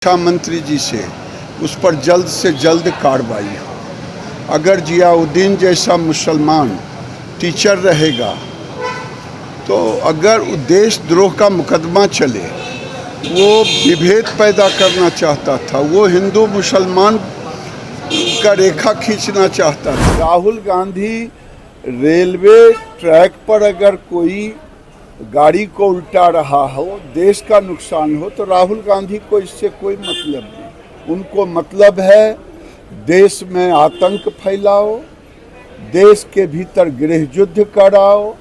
रक्षा मंत्री जी से उस पर जल्द से जल्द कार्रवाई हो। अगर जियाउद्दीन जैसा मुसलमान टीचर रहेगा तो अगर देशद्रोह का मुकदमा चले, वो विभेद पैदा करना चाहता था, वो हिंदू मुसलमान का रेखा खींचना चाहता था। राहुल गांधी रेलवे ट्रैक पर अगर कोई गाड़ी को उल्टा रहा हो, देश का नुकसान हो, तो राहुल गांधी को इससे कोई मतलब नहीं। उनको मतलब है देश में आतंक फैलाओ, देश के भीतर गृह युद्ध कराओ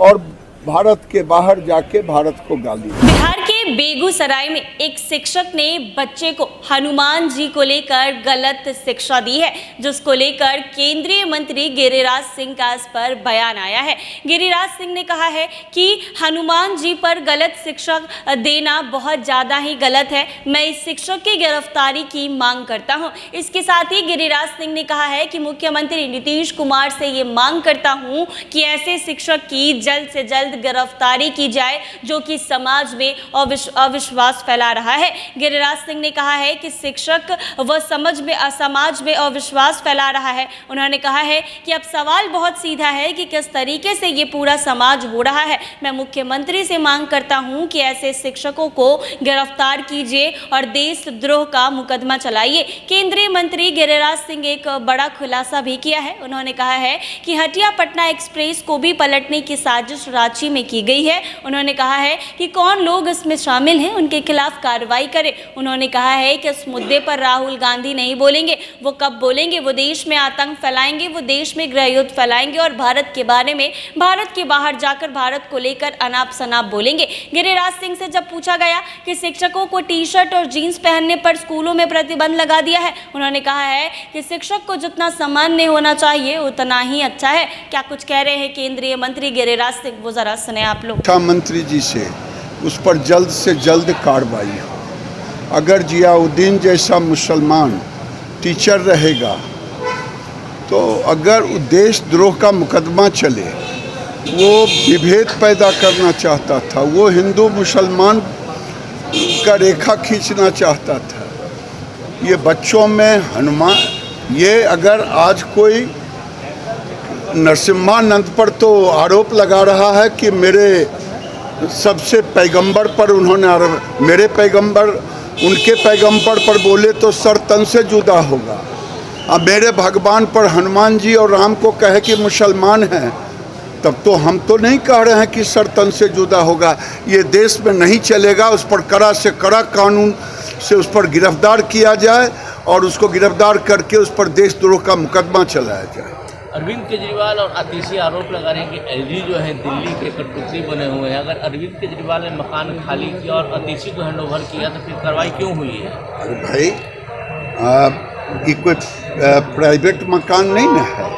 और भारत के बाहर जाके भारत को गाली। बिहार के बेगूसराय में एक शिक्षक ने बच्चे को हनुमान जी को लेकर गलत शिक्षा दी है, जिसको लेकर केंद्रीय मंत्री गिरिराज सिंह का इस पर बयान आया है। गिरिराज सिंह ने कहा है कि हनुमान जी पर गलत शिक्षा देना बहुत ज़्यादा ही गलत है। मैं इस शिक्षक की गिरफ्तारी की मांग करता हूं। इसके साथ ही गिरिराज सिंह ने कहा है कि मुख्यमंत्री नीतीश कुमार से ये मांग करता हूं कि ऐसे शिक्षक की जल्द से जल्द गिरफ्तारी की जाए जो कि समाज में अविश्वास फैला रहा है। गिरिराज सिंह ने कहा है कि शिक्षक व समाज में अविश्वास फैला रहा है। उन्होंने कहा है कि अब सवाल बहुत सीधा है कि किस तरीके से ये पूरा समाज हो रहा है। मैं मुख्यमंत्री से मांग करता हूं कि ऐसे शिक्षकों को गिरफ्तार कीजिए और देशद्रोह का मुकदमा चलाइए। केंद्रीय मंत्री गिरिराज सिंह एक बड़ा खुलासा भी किया है। उन्होंने कहा है कि हटिया पटना एक्सप्रेस को भी पलटने की साजिश रांची में की गई है। उन्होंने कहा है कि कौन लोग इसमें शामिल हैं, उनके खिलाफ कार्रवाई करें। उन्होंने कहा है कि इस मुद्दे पर राहुल गांधी नहीं बोलेंगे। वो कब बोलेंगे? वो देश में आतंक फैलाएंगे, वो देश में गृह युद्ध फैलाएंगे और भारत के बारे में, भारत के बाहर जाकर भारत को लेकर अनाप शनाप बोलेंगे। गिरिराज सिंह से जब पूछा गया कि शिक्षकों को टी शर्ट और जीन्स पहनने पर स्कूलों में प्रतिबंध लगा दिया है, उन्होंने कहा है कि शिक्षक को जितना सामान्य होना चाहिए उतना ही अच्छा है। क्या कुछ कह रहे हैं केंद्रीय मंत्री गिरिराज सिंह, वो जरा सुने आप लोग। रक्षा मंत्री जी से उस पर जल्द से जल्द कार्रवाई हो। अगर जियाउद्दीन जैसा मुसलमान टीचर रहेगा तो अगर देशद्रोह का मुकदमा चले, वो विभेद पैदा करना चाहता था, वो हिंदू मुसलमान का रेखा खींचना चाहता था। ये बच्चों में हनुमान, ये अगर आज कोई नरसिम्हानंद पर तो आरोप लगा रहा है कि मेरे सबसे पैगंबर पर उन्होंने, मेरे पैगंबर उनके पैगंबर पर बोले तो सर तन से जुदा होगा। अब मेरे भगवान पर हनुमान जी और राम को कहे कि मुसलमान हैं, तब तो हम तो नहीं कह रहे हैं कि सर तन से जुदा होगा। ये देश में नहीं चलेगा। उस पर कड़ा से कड़ा कानून से उस पर गिरफ्तार किया जाए और उसको गिरफ्तार करके उस पर देशद्रोह का मुकदमा चलाया जाए। अरविंद केजरीवाल और आतिशी आरोप लगा रहे हैं कि एलजी जो है दिल्ली के कठपुतली बने हुए हैं। अगर अरविंद केजरीवाल ने मकान खाली किया और आतिशी को हैंडओवर किया तो फिर कार्रवाई क्यों हुई है? अरे भाई, ये कोई प्राइवेट मकान नहीं ना है,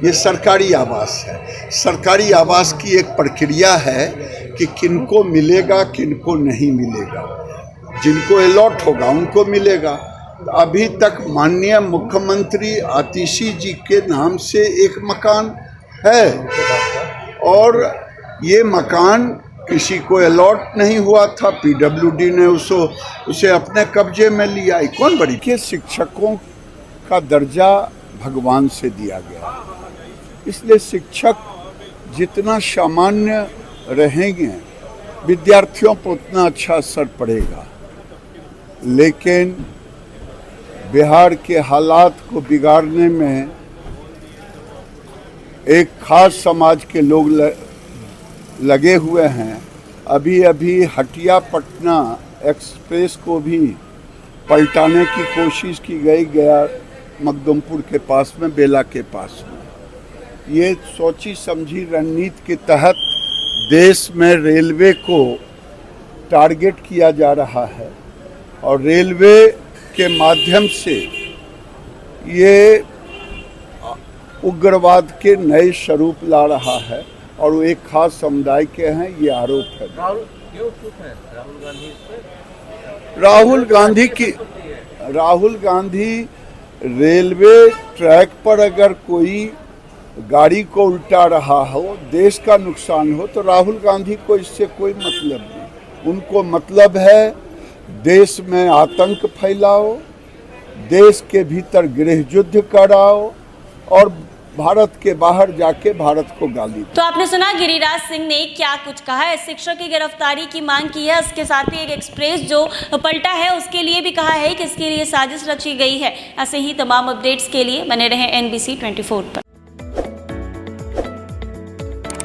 ये सरकारी आवास है। सरकारी आवास की एक प्रक्रिया है कि किनको मिलेगा किनको नहीं मिलेगा। जिनको अलॉट होगा उनको मिलेगा। अभी तक माननीय मुख्यमंत्री आतिशी जी के नाम से एक मकान है और ये मकान किसी को अलॉट नहीं हुआ था। पीडब्ल्यूडी ने उसे अपने कब्जे में लिया। कौन बड़ी के शिक्षकों का दर्जा भगवान से दिया गया, इसलिए शिक्षक जितना सामान्य रहेंगे विद्यार्थियों पर उतना अच्छा असर पड़ेगा। लेकिन बिहार के हालात को बिगाड़ने में एक खास समाज के लोग लगे हुए हैं। अभी अभी हटिया पटना एक्सप्रेस को भी पलटाने की कोशिश की गई, गया मखदुमपुर के पास में, बेला के पास में। ये सोची समझी रणनीति के तहत देश में रेलवे को टारगेट किया जा रहा है और रेलवे के माध्यम से ये उग्रवाद के नए स्वरूप ला रहा है और वो एक खास समुदाय के हैं, ये आरोप है। राहुल गांधी रेलवे ट्रैक पर अगर कोई गाड़ी को उल्टा रहा हो, देश का नुकसान हो, तो राहुल गांधी को इससे कोई मतलब नहीं। उनको मतलब है देश में आतंक फैलाओ, देश के भीतर गृह युद्ध कराओ और भारत के बाहर जाके भारत को गाली दो। तो आपने सुना गिरिराज सिंह ने क्या कुछ कहा है। शिक्षक की गिरफ्तारी की मांग की है, उसके साथ ही एक एक्सप्रेस जो पलटा है उसके लिए भी कहा है कि इसके लिए साजिश रची गई है। ऐसे ही तमाम अपडेट्स के लिए बने रहें NBC 24 पर।